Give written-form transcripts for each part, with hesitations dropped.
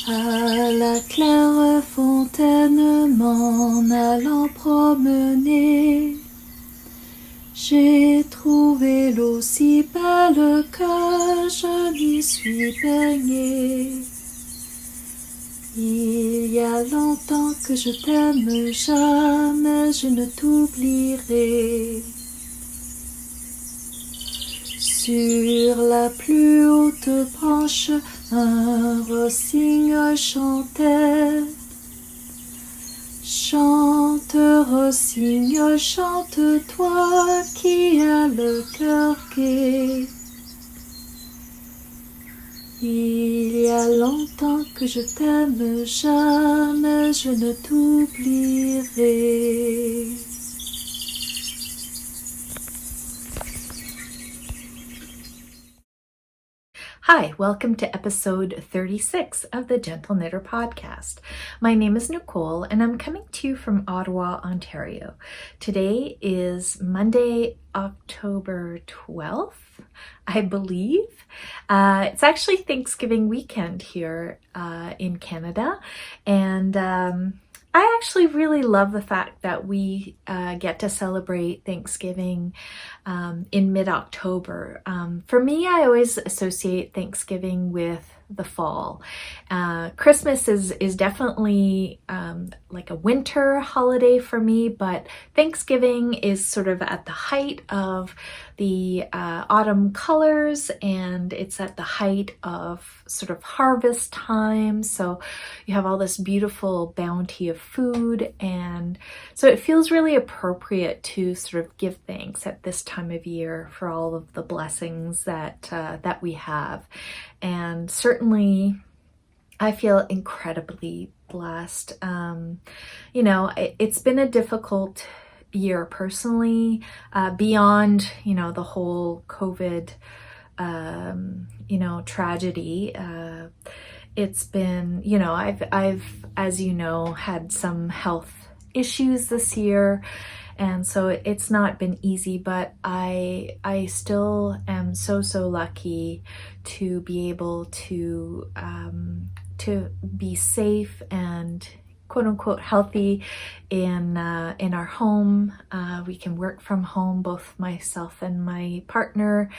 À la claire fontaine m'en allant promener, j'ai trouvé l'eau si belle que je m'y suis baignée. Il y a longtemps que je t'aime, jamais je ne t'oublierai. Sur la plus haute branche, un rossignol chantait. Chante, rossignol, chante, toi qui as le cœur gai. Il y a longtemps que je t'aime, jamais je ne t'oublierai. Hi, welcome to episode 36 of the Gentle Knitter podcast. My name is Nicole and I'm coming to you from Ottawa, Ontario. Today is Monday, October 12th, I believe. It's actually Thanksgiving weekend here in Canada, and I actually really love the fact that we get to celebrate Thanksgiving in mid-October. For me, I always associate Thanksgiving with the fall. Christmas is definitely like a winter holiday for me, but Thanksgiving is sort of at the height of the autumn colors, and it's at the height of sort of harvest time. So you have all this beautiful bounty of food, and so it feels really appropriate to sort of give thanks at this time of year for all of the blessings that we have. And certainly I feel incredibly blessed. It's been a difficult year personally, beyond, the whole COVID, tragedy. It's been, I've, as you know, had some health issues this year. And so it's not been easy, but I still am so lucky to be able to be safe and quote unquote healthy in our home. We can work from home, both myself and my partner,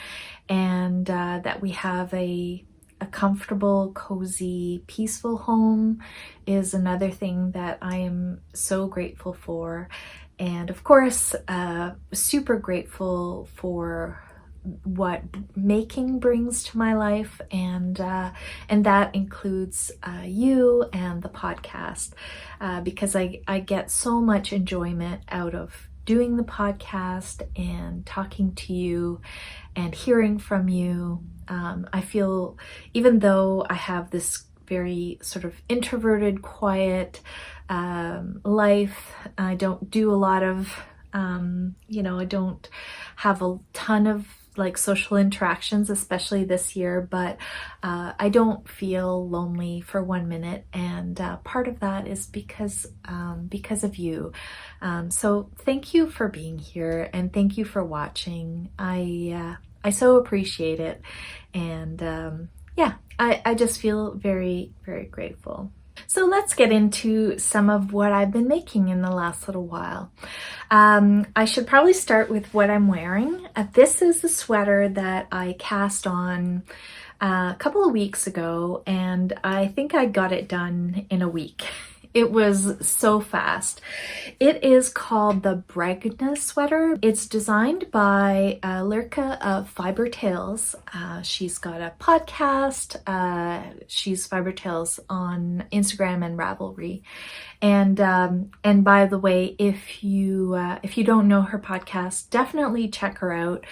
and that we have a comfortable, cozy, peaceful home is another thing that I am so grateful for. And of course, super grateful for what making brings to my life, and that includes you and the podcast, because I get so much enjoyment out of doing the podcast and talking to you and hearing from you. I feel, even though I have this very sort of introverted, quiet life, I don't do a lot of, I don't have a ton of like social interactions, especially this year, but I don't feel lonely for 1 minute, and part of that is because of you. So thank you for being here, and thank you for watching. I so appreciate it, and I just feel very, very grateful. So let's get into some of what I've been making in the last little while. I should probably start with what I'm wearing. This is the sweater that I cast on a couple of weeks ago, and I think I got it done in a week. It was so fast. It is called the Bragna sweater. It's designed by Lirka of Fiber Tales. She's got a podcast. She's Fiber Tales on Instagram and Ravelry. And by the way, if you don't know her podcast, definitely check her out.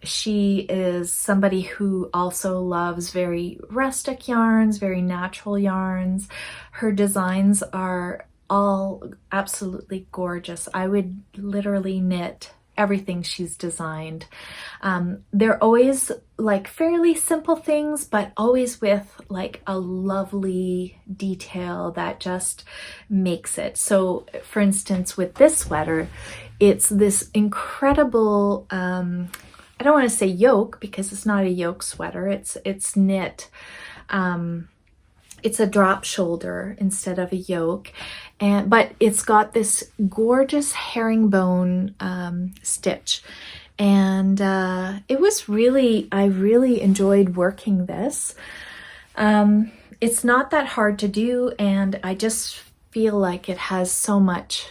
She is somebody who also loves very rustic yarns, very natural yarns. Her designs are all absolutely gorgeous. I would literally knit everything she's designed. They're always like fairly simple things, but always with like a lovely detail that just makes it. So for instance, with this sweater, it's this incredible, I don't want to say yoke because it's not a yoke sweater. It's knit. It's a drop shoulder instead of a yoke, but it's got this gorgeous herringbone stitch, and it was really, I really enjoyed working this. It's not that hard to do, and I just feel like it has so much,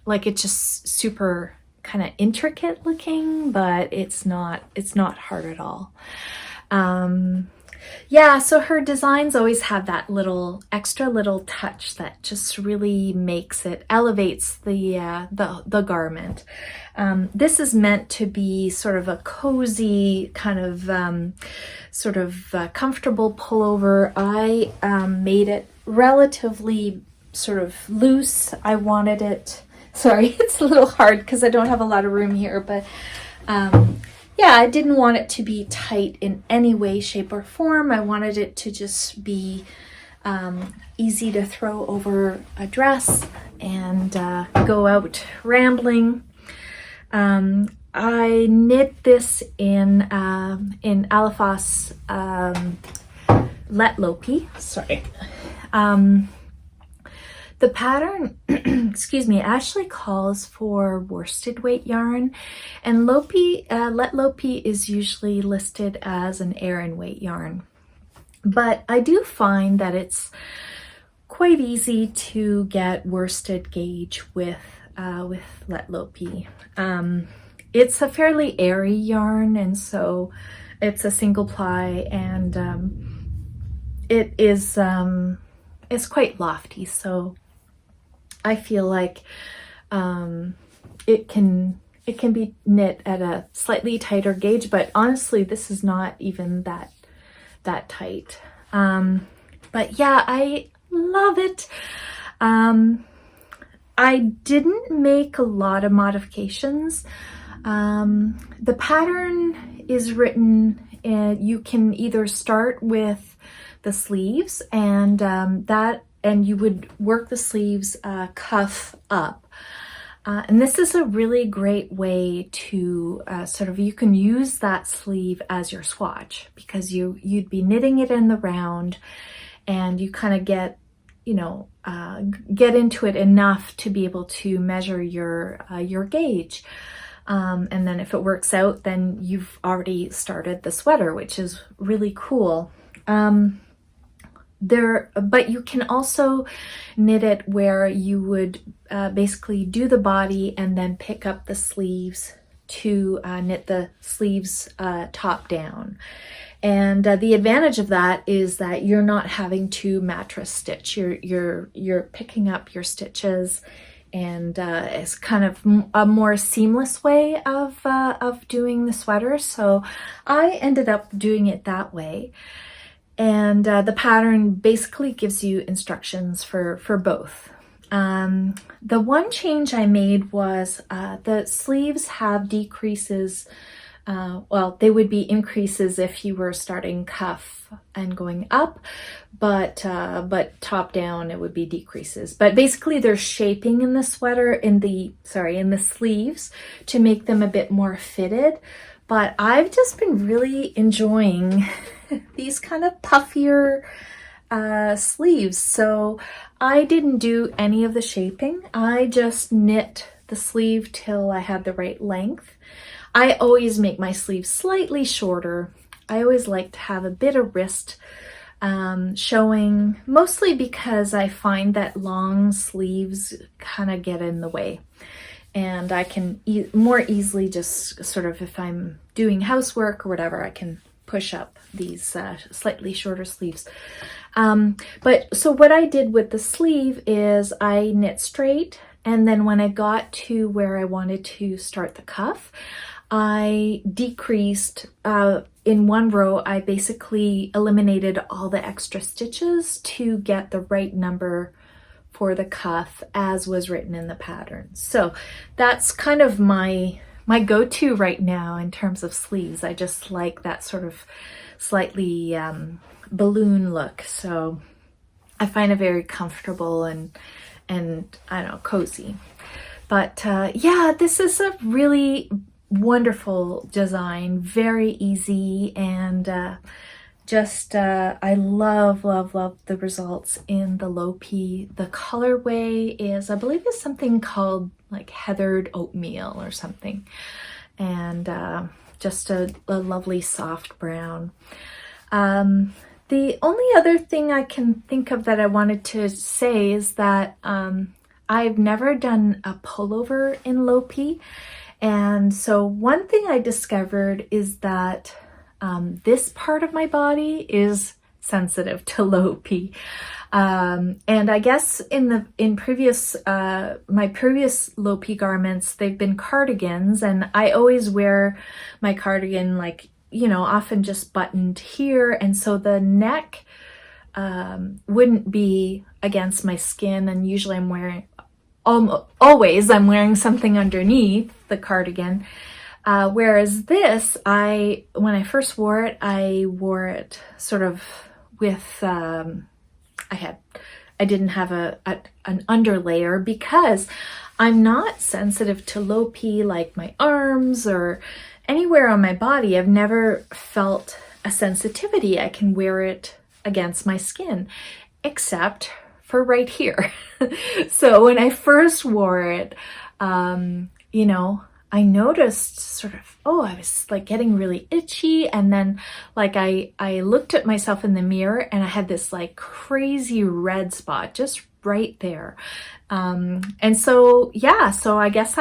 like it's just super kind of intricate looking, but it's not hard at all. Yeah, so her designs always have that little extra little touch that just really makes it, elevates the garment. This is meant to be sort of a cozy kind of comfortable pullover. I made it relatively sort of loose. I wanted it, sorry, it's a little hard because I don't have a lot of room here, but yeah, I didn't want it to be tight in any way, shape, or form. I wanted it to just be easy to throw over a dress and go out rambling. I knit this in Alafas Let Lopi. Sorry. The pattern, excuse me, actually calls for worsted weight yarn, and Lopi, Let Lopi is usually listed as an Aran weight yarn. But I do find that it's quite easy to get worsted gauge with Let Lopi. It's a fairly airy yarn, and so it's a single ply, and it is it's quite lofty, so I feel like it can be knit at a slightly tighter gauge, but honestly, this is not even that tight. But yeah, I love it. I didn't make a lot of modifications. The pattern is written, you can either start with the sleeves and and you would work the sleeves cuff up. And this is a really great way to you can use that sleeve as your swatch, because you'd be knitting it in the round, and you kind of get into it enough to be able to measure your gauge. And then if it works out, then you've already started the sweater, which is really cool. But you can also knit it where you would basically do the body and then pick up the sleeves to knit the sleeves top down. And the advantage of that is that you're not having to mattress stitch. You're picking up your stitches, and it's kind of a more seamless way of doing the sweater. So I ended up doing it that way. And the pattern basically gives you instructions for both. The one change I made was the sleeves have decreases. Well, they would be increases if you were starting cuff and going up, but top down it would be decreases. But basically there's shaping in the sweater, in the sleeves, to make them a bit more fitted. But I've just been really enjoying these kind of puffier sleeves. So I didn't do any of the shaping. I just knit the sleeve till I had the right length. I always make my sleeves slightly shorter. I always like to have a bit of wrist showing, mostly because I find that long sleeves kind of get in the way. And I can more easily just sort of, if I'm doing housework or whatever, I can push up these slightly shorter sleeves. But so what I did with the sleeve is I knit straight, and then when I got to where I wanted to start the cuff, I decreased in one row. I basically eliminated all the extra stitches to get the right number for the cuff as was written in the pattern. So that's kind of my go-to right now in terms of sleeves. I just like that sort of slightly balloon look. So I find it very comfortable and I don't know, cozy. But yeah, this is a really wonderful design, very easy, and I love, love, love the results in the low P. The colorway is, I believe, is something called like heathered oatmeal or something. And just a lovely soft brown. The only other thing I can think of that I wanted to say is that I've never done a pullover in low P. And so one thing I discovered is that this part of my body is sensitive to low P. And I guess in previous my previous low P garments, they've been cardigans, and I always wear my cardigan like, you know, often just buttoned here, and so the neck wouldn't be against my skin, and usually I'm wearing always I'm wearing something underneath the cardigan. Whereas this, when I first wore it, sort of with, I didn't have an underlayer because I'm not sensitive to low P like my arms or anywhere on my body. I've never felt a sensitivity. I can wear it against my skin, except for right here. So when I first wore it, you know, I noticed sort of, I was like getting really itchy. And then like I looked at myself in the mirror and I had this like crazy red spot just right there. And so, yeah, so I guess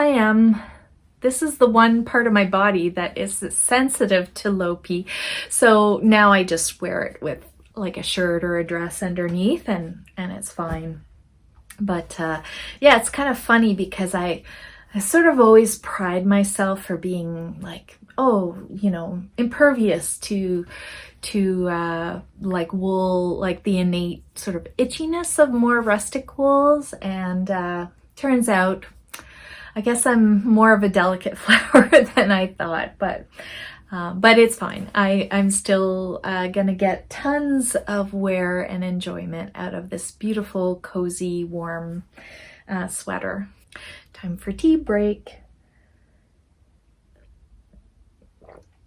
this is the one part of my body that is sensitive to low P. So now I just wear it with like a shirt or a dress underneath and it's fine. But yeah, it's kind of funny because I sort of always pride myself for being like, you know, impervious to like wool, like the innate sort of itchiness of more rustic wools. And turns out, I guess I'm more of a delicate flower than I thought, but it's fine. I'm still gonna get tons of wear and enjoyment out of this beautiful, cozy, warm sweater. Time for tea break.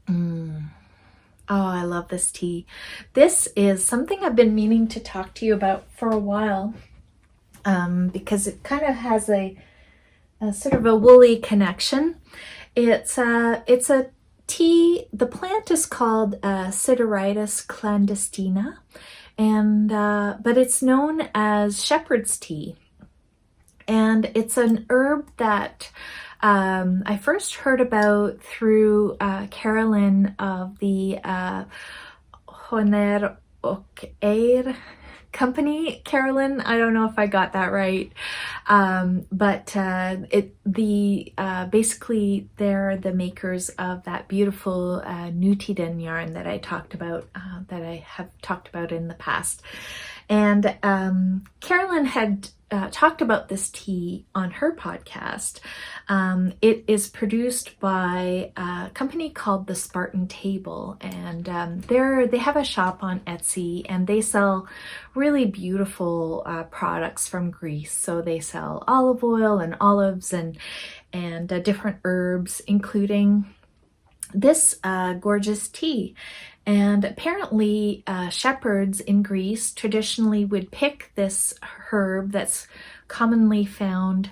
Oh, I love this tea. This is something I've been meaning to talk to you about for a while because it kind of has a sort of a woolly connection. It's a tea. The plant is called Sideritis clandestina, and but it's known as shepherd's tea. And it's an herb that I first heard about through Carolyn of the Honer Eir company. Carolyn, I don't know if I got that right, but basically they're the makers of that beautiful Nutiden yarn that I talked about, that I have talked about in the past. And Carolyn had talked about this tea on her podcast. It is produced by a company called the Spartan Table, and they have a shop on Etsy, and they sell really beautiful products from Greece. So they sell olive oil and olives and different herbs, including this gorgeous tea. And apparently shepherds in Greece traditionally would pick this herb that's commonly found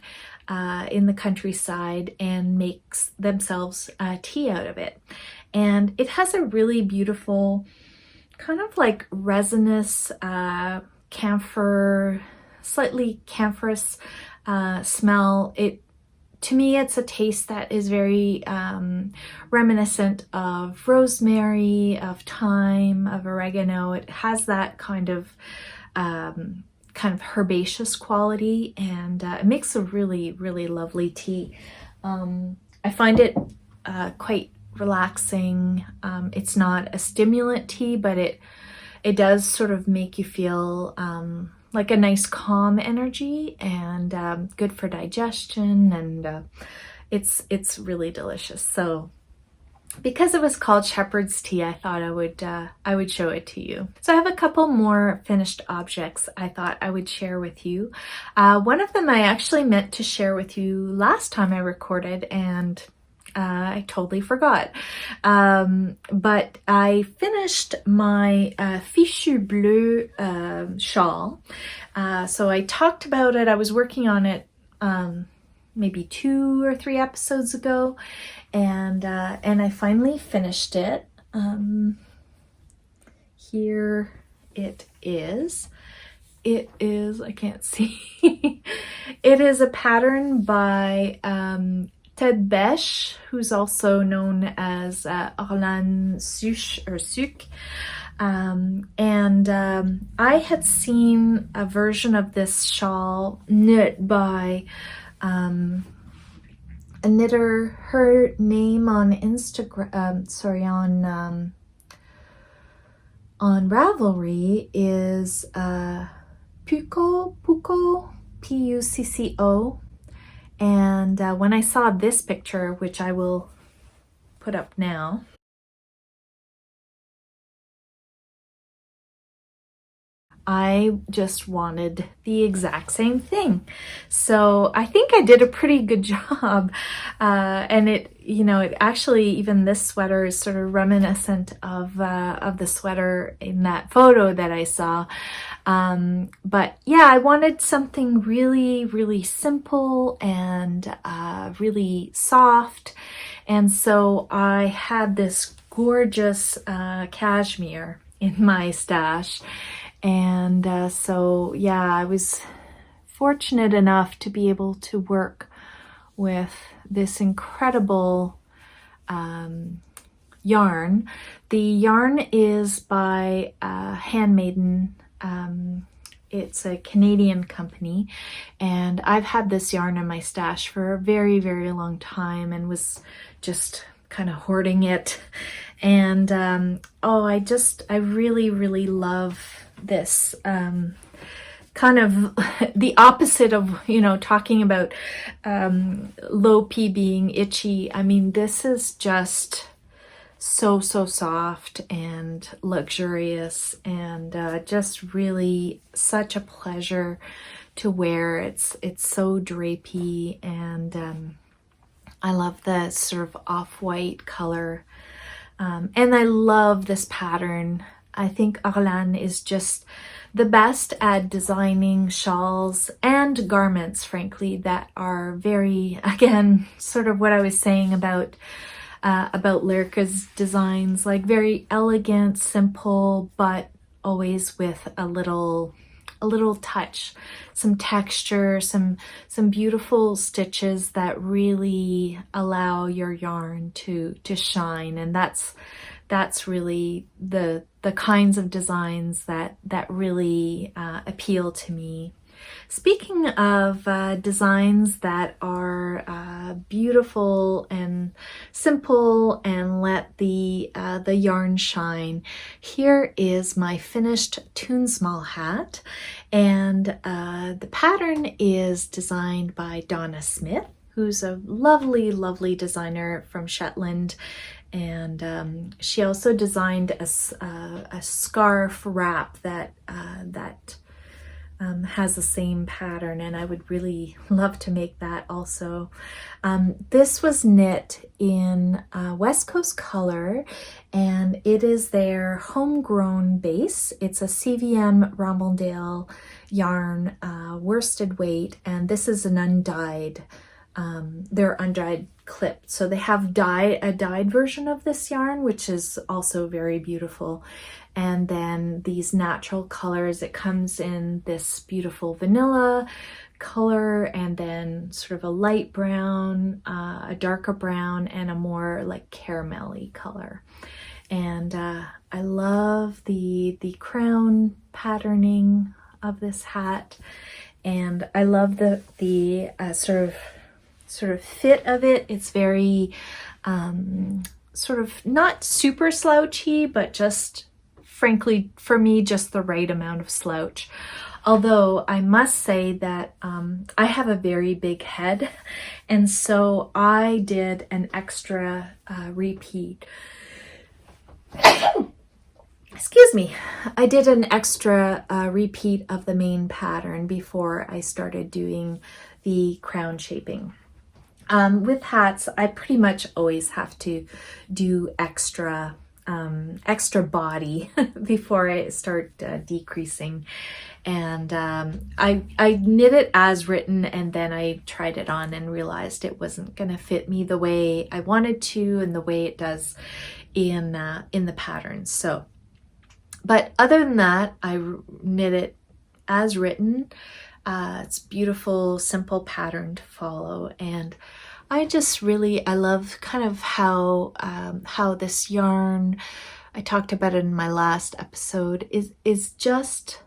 in the countryside and makes themselves tea out of it. And it has a really beautiful kind of like resinous camphor, slightly camphorous smell. To me, it's a taste that is very reminiscent of rosemary, of thyme, of oregano. It has that kind of herbaceous quality, and it makes a really, really lovely tea. I find it quite relaxing. It's not a stimulant tea, but it does sort of make you feel like a nice calm energy, and good for digestion, and it's really delicious. So because it was called shepherd's tea, I thought I would show it to you. So I have a couple more finished objects I thought I would share with you. One of them I actually meant to share with you last time I recorded, and I totally forgot. But I finished my fichu bleu shawl. So I talked about it. I was working on it maybe 2 or 3 episodes ago, and I finally finished it. Here it is. It is, I can't see. It is a pattern by Ted Besch, who's also known as Orlan Suc. I had seen a version of this shawl knit by a knitter. Her name on Instagram, on Ravelry is Pucco, Pucco. And when I saw this picture, which I will put up now, I just wanted the exact same thing. So I think I did a pretty good job. And it actually, even this sweater is sort of reminiscent of the sweater in that photo that I saw. But yeah, I wanted something really, really simple and really soft. And so I had this gorgeous cashmere in my stash. And so, yeah, I was fortunate enough to be able to work with this incredible yarn. The yarn is by Handmaiden. It's a Canadian company, and I've had this yarn in my stash for a very, very long time and was just kind of hoarding it. And I really, really love this kind of the opposite of, talking about low P being itchy. I mean, this is just so soft and luxurious, and just really such a pleasure to wear. It's so drapey, and I love the sort of off-white color. And I love this pattern. I think Orlan is just the best at designing shawls and garments, frankly, that are very, again, sort of what I was saying about Lyrica's designs, like very elegant, simple, but always with a little touch, some texture, some beautiful stitches that really allow your yarn to shine. And that's really the kinds of designs that really appeal to me. Speaking of designs that are beautiful and simple and let the yarn shine, here is my finished Toonsmall hat, and the pattern is designed by Donna Smith, who's a lovely designer from Shetland. And she also designed a scarf wrap that has the same pattern, and I would really love to make that also. This was knit in West Coast Color, and it is their homegrown base. It's a CVM Rombledale yarn, worsted weight, and this is an undyed. They're undyed clip. So they have a dyed version of this yarn, which is also very beautiful. And then these natural colors, it comes in this beautiful vanilla color, and then sort of a light brown, a darker brown, and a more like caramelly color. And I love the crown patterning of this hat, and I love the sort of fit of it. It's very sort of not super slouchy, but just frankly for me just the right amount of slouch. Although I must say that I have a very big head, and so I did an extra repeat. Excuse me. I did an extra repeat of the main pattern before I started doing the crown shaping. With hats, I pretty much always have to do extra body before I start decreasing. And I knit it as written, and then I tried it on and realized it wasn't gonna fit me the way I wanted to and the way it does in the pattern. So, but other than that, I knit it as written. It's beautiful, simple pattern to follow, and I love kind of how this yarn, I talked about it in my last episode, is just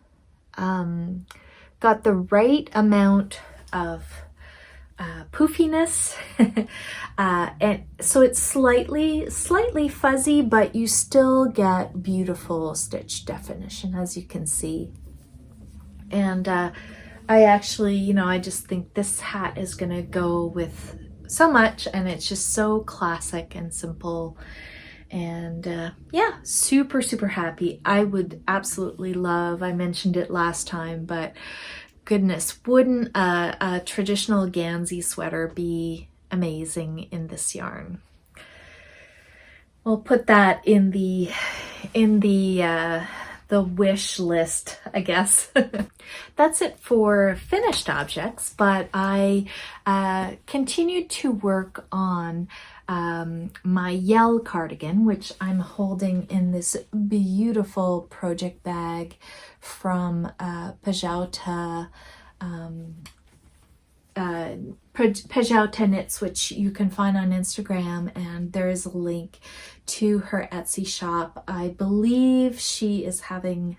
got the right amount of poofiness, and so it's slightly fuzzy, but you still get beautiful stitch definition, as you can see. And I actually, I just think this hat is gonna go with so much, and it's just so classic and simple. And yeah, super happy. I would absolutely love, I mentioned it last time, but goodness, wouldn't a traditional Gansey sweater be amazing in this yarn? We'll put that in the wish list, I guess. That's it for finished objects, but I continued to work on my Yell cardigan, which I'm holding in this beautiful project bag from Pajauta Knits, which you can find on Instagram, and there is a link to her Etsy shop. I believe she is having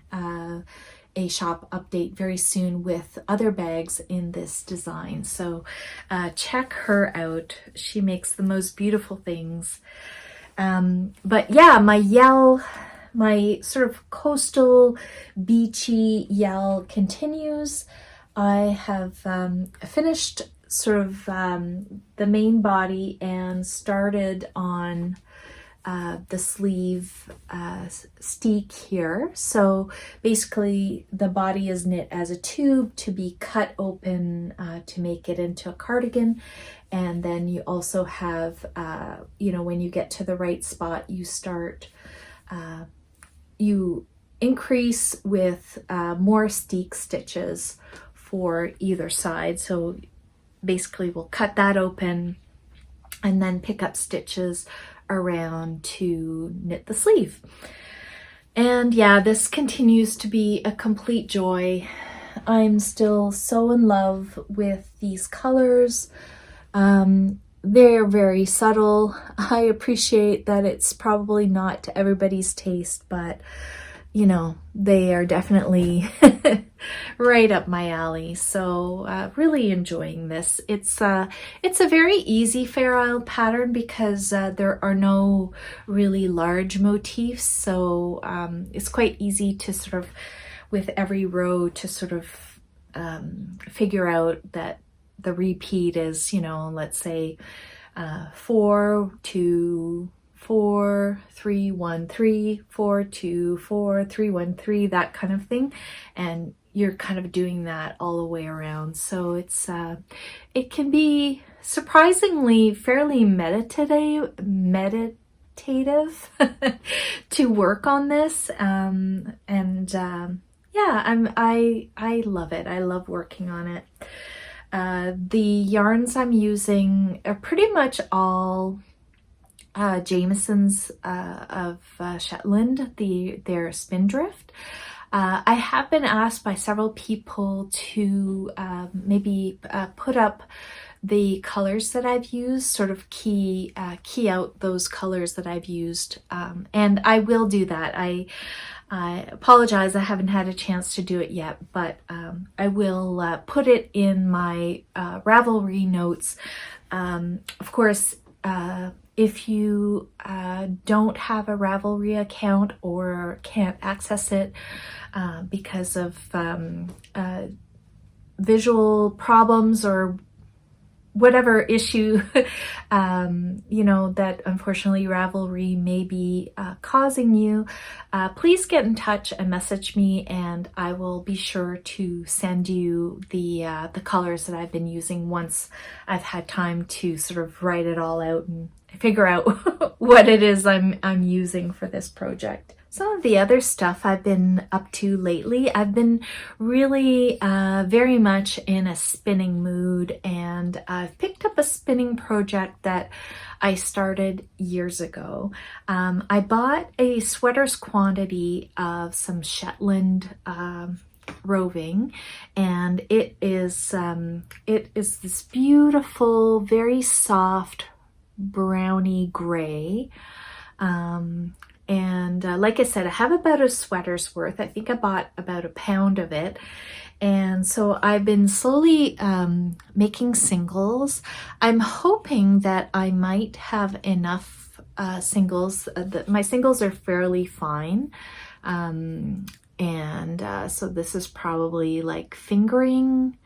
a shop update very soon with other bags in this design, so check her out. She makes the most beautiful things. But yeah, my Yell, my sort of coastal beachy Yell continues. I have finished sort of the main body and started on the sleeve steek here. So basically the body is knit as a tube to be cut open to make it into a cardigan. And then you also have, when you get to the right spot, you start, you increase with more steek stitches for either side. So basically we'll cut that open and then pick up stitches around to knit the sleeve. And yeah, this continues to be a complete joy. I'm still so in love with these colors. They're very subtle. I appreciate that it's probably not to everybody's taste, but they are definitely right up my alley. So really enjoying this. It's a very easy Fair Isle pattern because there are no really large motifs. So it's quite easy to sort of, with every row, to sort of figure out that the repeat is, let's say 4, 2, 4, 3, 1, 3, 4, 2, 4, 3, 1, 3, that kind of thing. And you're kind of doing that all the way around. So it's it can be surprisingly fairly meditative to work on this. Yeah, I love it. I love working on it. The yarns I'm using are pretty much all Jamieson's of Shetland, their Spindrift. I have been asked by several people to maybe put up the colors that I've used, sort of key out those colors that I've used, and I will do that. I apologize, I haven't had a chance to do it yet, but I will put it in my Ravelry notes. Of course, if you don't have a Ravelry account or can't access it because of visual problems or whatever issue, that unfortunately Ravelry may be causing you, please get in touch and message me, and I will be sure to send you the colors that I've been using once I've had time to sort of write it all out and figure out what it is I'm using for this project. Some of the other stuff I've been up to lately, I've been really very much in a spinning mood, and I've picked up a spinning project that I started years ago. I bought a sweater's quantity of some Shetland roving, and it is this beautiful, very soft browny gray. And like I said, I have about a sweater's worth. I think I bought about a pound of it. And so I've been slowly making singles. I'm hoping that I might have enough singles. My singles are fairly fine. So this is probably like fingering,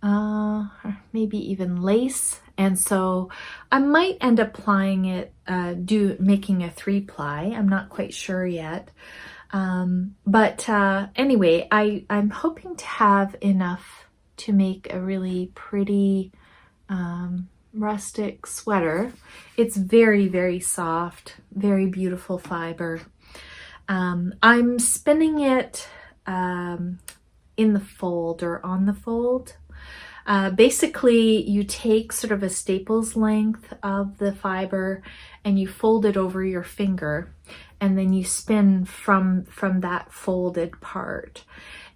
or maybe even lace. And so I might end up applying it, making a 3-ply. I'm not quite sure yet. Anyway, I'm hoping to have enough to make a really pretty rustic sweater. It's very, very soft, very beautiful fiber. I'm spinning it in the fold or on the fold. Basically, you take sort of a staples length of the fiber and you fold it over your finger, and then you spin from that folded part.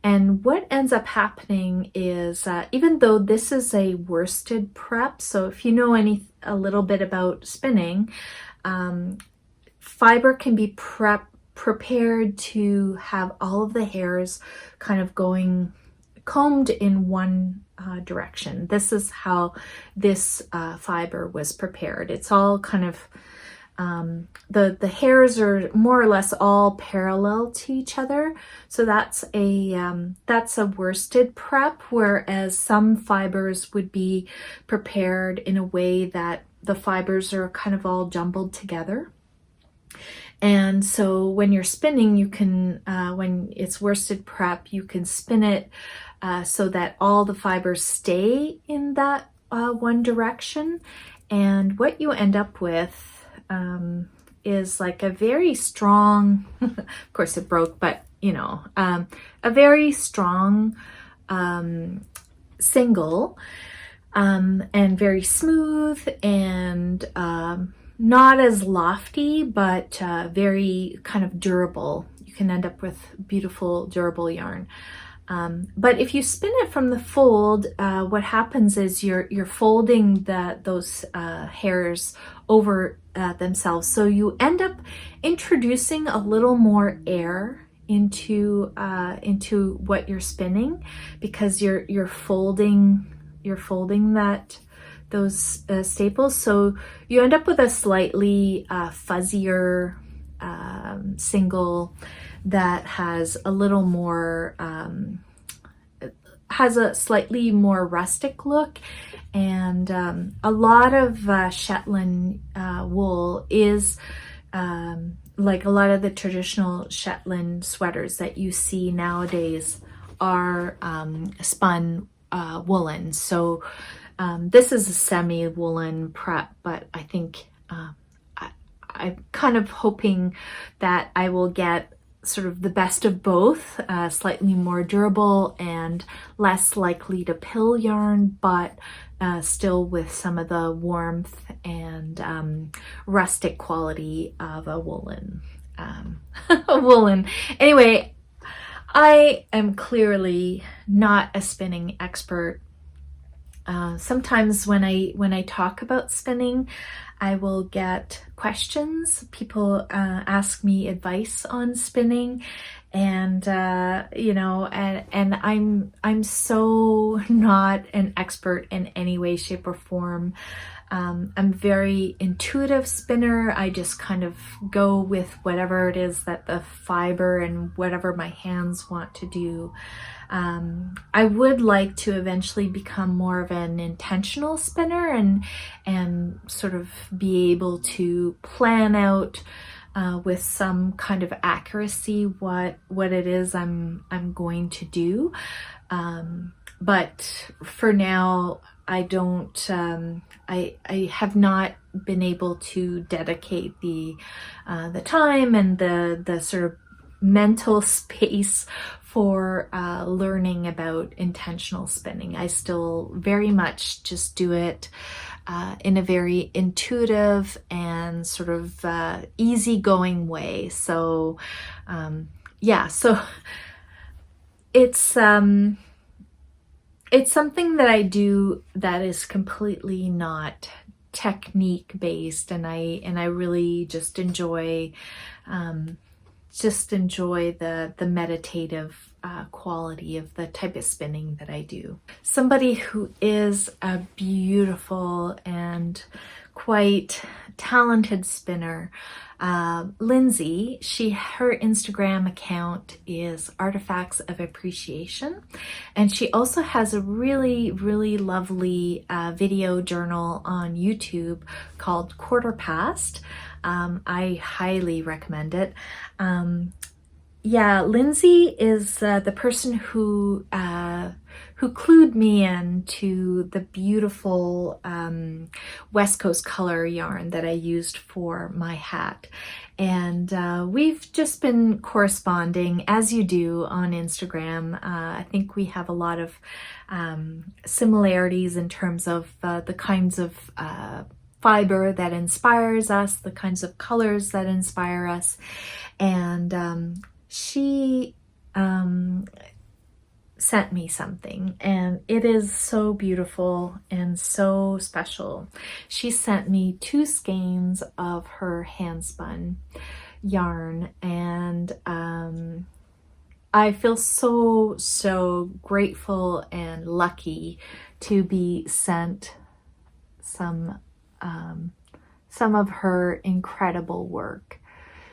And what ends up happening is, even though this is a worsted prep, so if you know a little bit about spinning, fiber can be prepared to have all of the hairs kind of combed in one direction. This is how this fiber was prepared. It's all kind of the hairs are more or less all parallel to each other. So that's a worsted prep, whereas some fibers would be prepared in a way that the fibers are kind of all jumbled together. And so when you're spinning, you can, when it's worsted prep, you can spin it so that all the fibers stay in that one direction. And what you end up with is like a very strong, of course it broke, but a very strong single, and very smooth and not as lofty, but very kind of durable. You can end up with beautiful, durable yarn. But if you spin it from the fold, what happens is you're folding those hairs over themselves. So you end up introducing a little more air into what you're spinning, because you're folding those staples. So you end up with a slightly fuzzier single that has a little more, has a slightly more rustic look. And a lot of Shetland wool is like a lot of the traditional Shetland sweaters that you see nowadays are spun woolen. So this is a semi-woolen prep, but I think I'm kind of hoping that I will get sort of the best of both, slightly more durable and less likely to pill yarn, but still with some of the warmth and rustic quality of a woolen. Anyway, I am clearly not a spinning expert. Sometimes when I talk about spinning, I will get questions. People ask me advice on spinning, and I'm so not an expert in any way, shape, or form. I'm very intuitive spinner. I just kind of go with whatever it is that the fiber and whatever my hands want to do. I would like to eventually become more of an intentional spinner and sort of be able to plan out with some kind of accuracy what it is I'm going to do. But for now, I don't. I have not been able to dedicate the time and the sort of mental space for learning about intentional spinning. I still very much just do it in a very intuitive and sort of easygoing way. So yeah, so it's something that I do that is completely not technique based, and I really just enjoy the meditative quality of the type of spinning that I do. Somebody who is a beautiful and quite talented spinner, Lindsay, her Instagram account is Artifacts of Appreciation, and she also has a really, really lovely video journal on YouTube called Quarter Past. I highly recommend it. Yeah, Lindsay is the person who clued me in to the beautiful West Coast color yarn that I used for my hat. And we've just been corresponding, as you do, on Instagram. I think we have a lot of similarities in terms of the kinds of fiber that inspires us, the kinds of colors that inspire us. And she sent me something, and it is so beautiful and so special. She sent me 2 skeins of her handspun yarn, and I feel so grateful and lucky to be sent some of her incredible work.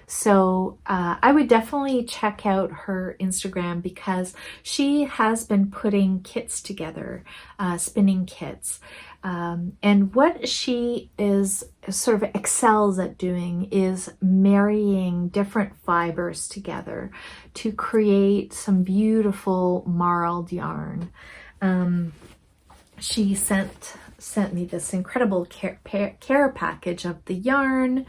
So I would definitely check out her Instagram, because she has been putting kits together, spinning kits. And what she is sort of excels at doing is marrying different fibers together to create some beautiful marled yarn. She sent me this incredible care package of the yarn,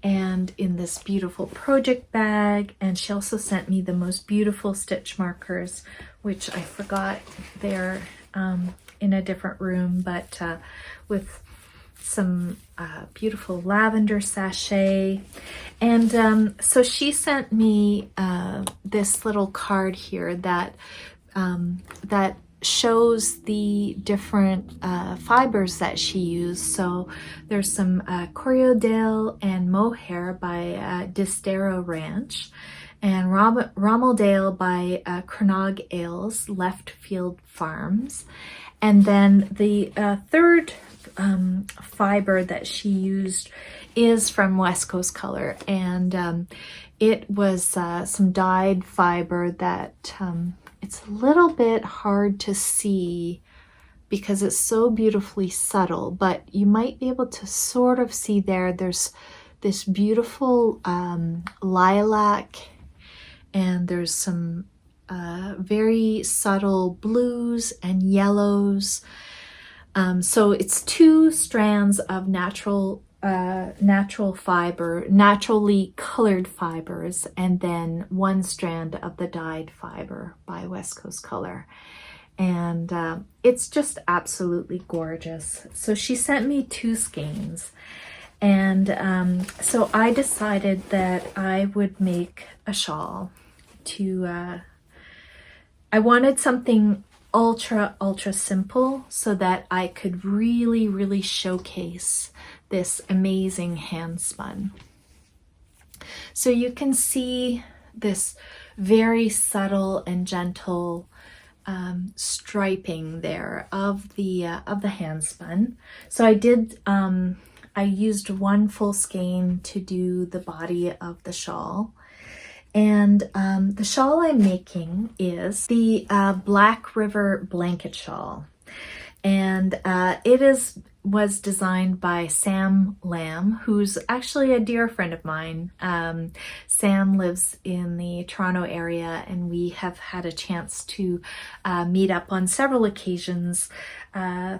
and in this beautiful project bag. And she also sent me the most beautiful stitch markers, which I forgot they're in a different room, but with some beautiful lavender sachet. And so she sent me this little card here that shows the different fibers that she used. So there's some Corriedale and Mohair by Distero Ranch, and Rommeldale by Crannog Ales Left Field Farms. And then the third fiber that she used is from West Coast Color, and it was some dyed fiber that it's a little bit hard to see because it's so beautifully subtle, but you might be able to sort of see there's this beautiful lilac, and there's some very subtle blues and yellows. So it's 2 strands of natural fiber, naturally colored fibers, and then 1 strand of the dyed fiber by West Coast Color. And it's just absolutely gorgeous. So she sent me 2 skeins, and so I decided that I would make a shawl to I wanted something ultra simple so that I could really showcase this amazing hand spun. So you can see this very subtle and gentle striping there of the hand spun. So I used one full skein to do the body of the shawl. And the shawl I'm making is the Black River blanket shawl. And was designed by Sam Lamb, who's actually a dear friend of mine. Sam lives in the Toronto area, and we have had a chance to meet up on several occasions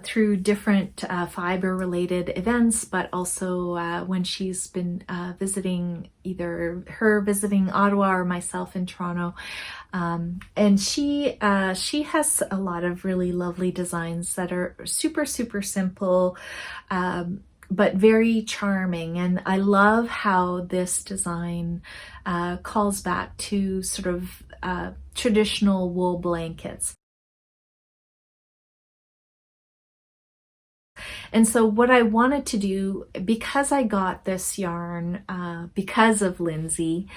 through different fiber-related events, but also when she's been visiting, either her visiting Ottawa or myself in Toronto. And she has a lot of really lovely designs that are super simple, but very charming. And I love how this design calls back to sort of traditional wool blankets. And so what I wanted to do, because I got this yarn because of Lindsay,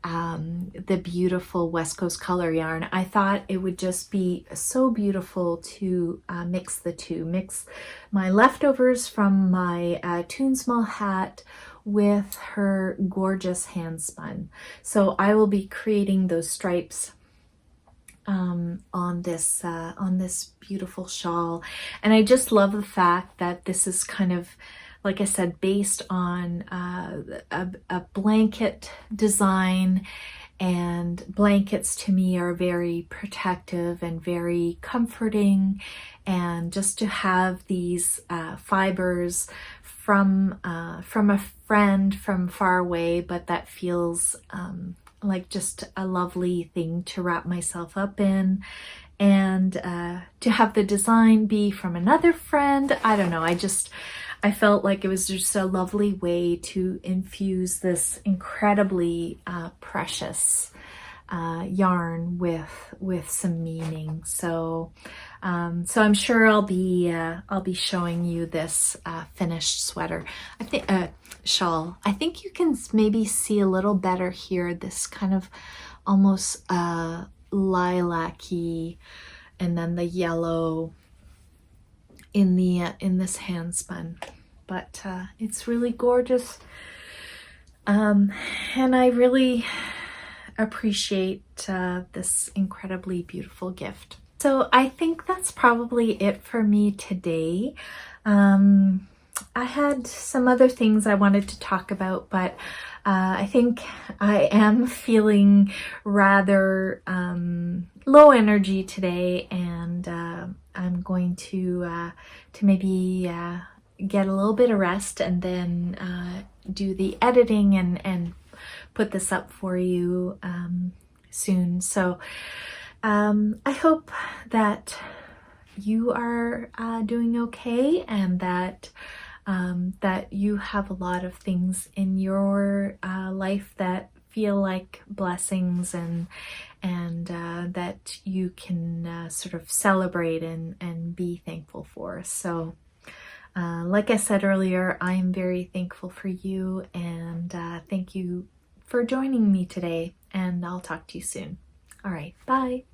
the beautiful West Coast color yarn, I thought it would just be so beautiful to mix the two. Mix my leftovers from my Toonsmall hat with her gorgeous hand spun. So I will be creating those stripes on this beautiful shawl. And I just love the fact that this is kind of, like I said, based on a blanket design, and blankets to me are very protective and very comforting. And just to have these fibers from a friend from far away, but that feels like just a lovely thing to wrap myself up in, and to have the design be from another friend. I don't know, I felt like it was just a lovely way to infuse this incredibly precious yarn with some meaning. So I'm sure I'll be showing you this finished sweater. I think shawl. I think you can maybe see a little better here. This kind of almost lilac-y, and then the yellow in this hand spun. But it's really gorgeous, and I really appreciate this incredibly beautiful gift. So I think that's probably it for me today. I had some other things I wanted to talk about, but I think I am feeling rather low energy today, and I'm going to maybe get a little bit of rest, and then do the editing and put this up for you soon. So I hope that you are doing okay, and that you have a lot of things in your life that feel like blessings, and that you can sort of celebrate and be thankful for. So like I said earlier, I am very thankful for you, and thank you for joining me today, and I'll talk to you soon. All right, bye.